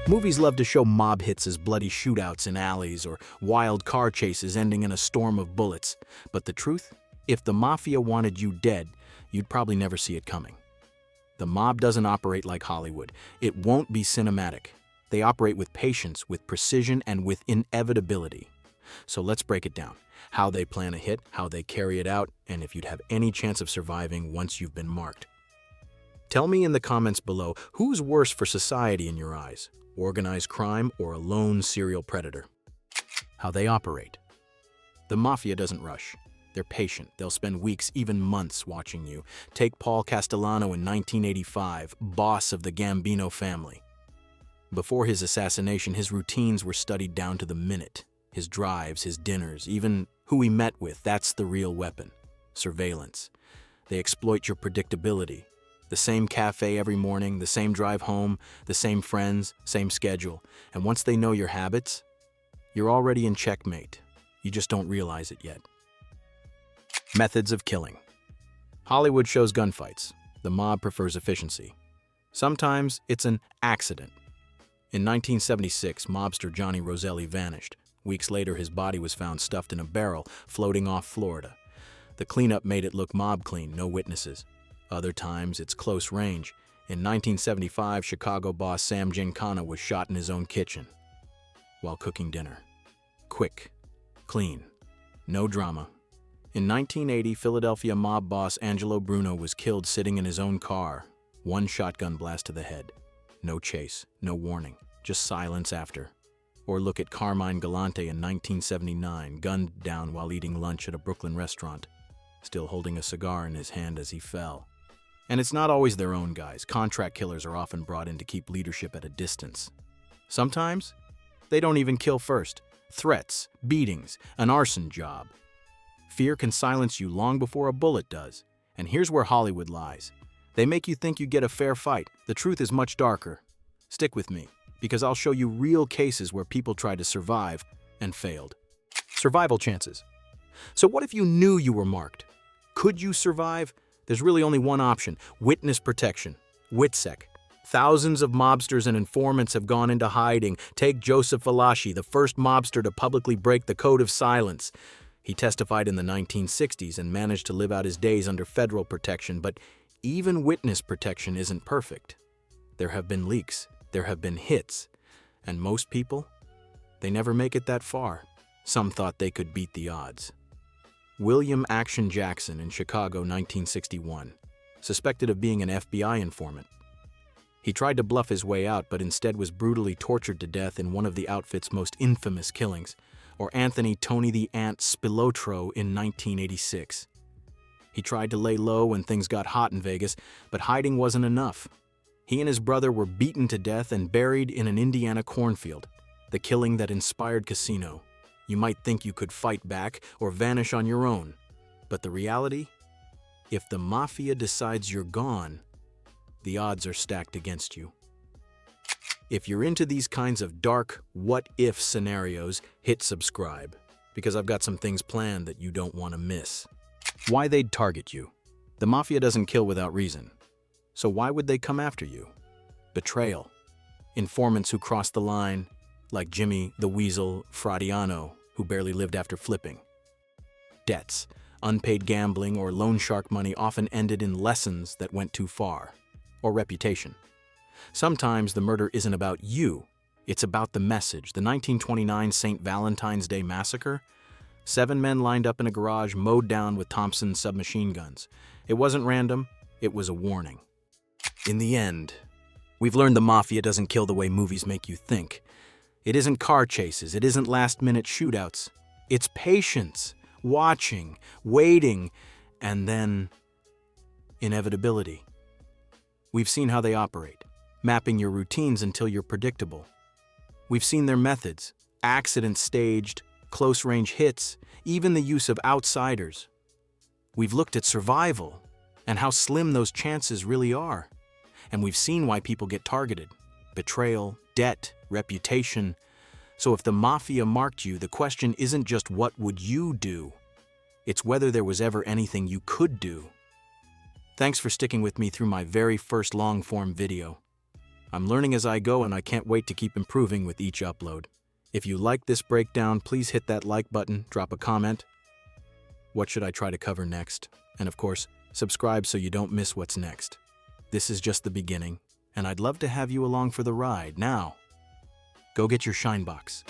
Movies love to show mob hits as bloody shootouts in alleys or wild car chases ending in a storm of bullets. But the truth? If the Mafia wanted you dead, you'd probably never see it coming. The mob doesn't operate like Hollywood. It won't be cinematic. They operate with patience, with precision, and with inevitability. So let's break it down. How they plan a hit, how they carry it out, and if you'd have any chance of surviving once you've been marked. Tell me in the comments below, who's worse for society in your eyes? Organized crime or a lone serial predator? How they operate. The Mafia doesn't rush. They're patient. They'll spend weeks, even months, watching you. Take Paul Castellano in 1985, boss of the Gambino family. Before his assassination, his routines were studied down to the minute. His drives, his dinners, even who he met with, that's the real weapon. Surveillance. They exploit your predictability. The same cafe every morning, the same drive home, the same friends, same schedule. And once they know your habits, you're already in checkmate. You just don't realize it yet. Methods of killing. Hollywood shows gunfights. The mob prefers efficiency. Sometimes it's an accident. In 1976, mobster Johnny Roselli vanished. Weeks later, his body was found stuffed in a barrel, floating off Florida. The cleanup made it look mob clean, no witnesses. Other times, it's close range. In 1975, Chicago boss Sam Giancana was shot in his own kitchen while cooking dinner. Quick, clean, no drama. In 1980, Philadelphia mob boss Angelo Bruno was killed sitting in his own car. One shotgun blast to the head. No chase, no warning, just silence after. Or look at Carmine Galante in 1979, gunned down while eating lunch at a Brooklyn restaurant, still holding a cigar in his hand as he fell. And it's not always their own guys. Contract killers are often brought in to keep leadership at a distance. Sometimes, they don't even kill first. Threats, beatings, an arson job. Fear can silence you long before a bullet does. And here's where Hollywood lies. They make you think you get a fair fight. The truth is much darker. Stick with me, because I'll show you real cases where people tried to survive and failed. Survival chances. So what if you knew you were marked? Could you survive? There's really only one option: witness protection, WITSEC. Thousands of mobsters and informants have gone into hiding. Take Joseph Valachi, the first mobster to publicly break the code of silence. He testified in the 1960s and managed to live out his days under federal protection, but even witness protection isn't perfect. There have been leaks, there have been hits, and most people, they never make it that far. Some thought they could beat the odds. William Action Jackson in Chicago, 1961, suspected of being an FBI informant. He tried to bluff his way out, but instead was brutally tortured to death in one of the outfit's most infamous killings. Or Anthony Tony the Ant Spilotro in 1986. He tried to lay low when things got hot in Vegas, but hiding wasn't enough. He and his brother were beaten to death and buried in an Indiana cornfield, the killing that inspired Casino. You might think you could fight back or vanish on your own, but the reality? If the Mafia decides you're gone, the odds are stacked against you. If you're into these kinds of dark what-if scenarios, hit subscribe, because I've got some things planned that you don't want to miss. Why they'd target you. The Mafia doesn't kill without reason. So why would they come after you? Betrayal. Informants who cross the line, like Jimmy the Weasel Fradiano, who barely lived after flipping. Debts. Unpaid gambling or loan shark money often ended in lessons that went too far. Or reputation. Sometimes the murder isn't about you, it's about the message. The 1929 St. Valentine's Day Massacre? 7 men lined up in a garage, mowed down with Thompson submachine guns. It wasn't random, it was a warning. In the end, we've learned the Mafia doesn't kill the way movies make you think. It isn't car chases, it isn't last-minute shootouts. It's patience, watching, waiting, and then inevitability. We've seen how they operate, mapping your routines until you're predictable. We've seen their methods, accidents staged, close-range hits, even the use of outsiders. We've looked at survival and how slim those chances really are. And we've seen why people get targeted: betrayal, debt, reputation. So if the Mafia marked you, the question isn't just what would you do? It's whether there was ever anything you could do. Thanks for sticking with me through my very first long-form video. I'm learning as I go and I can't wait to keep improving with each upload. If you like this breakdown, please hit that like button, drop a comment. What should I try to cover next? And of course, subscribe so you don't miss what's next. This is just the beginning, and I'd love to have you along for the ride. Now, go get your shine box.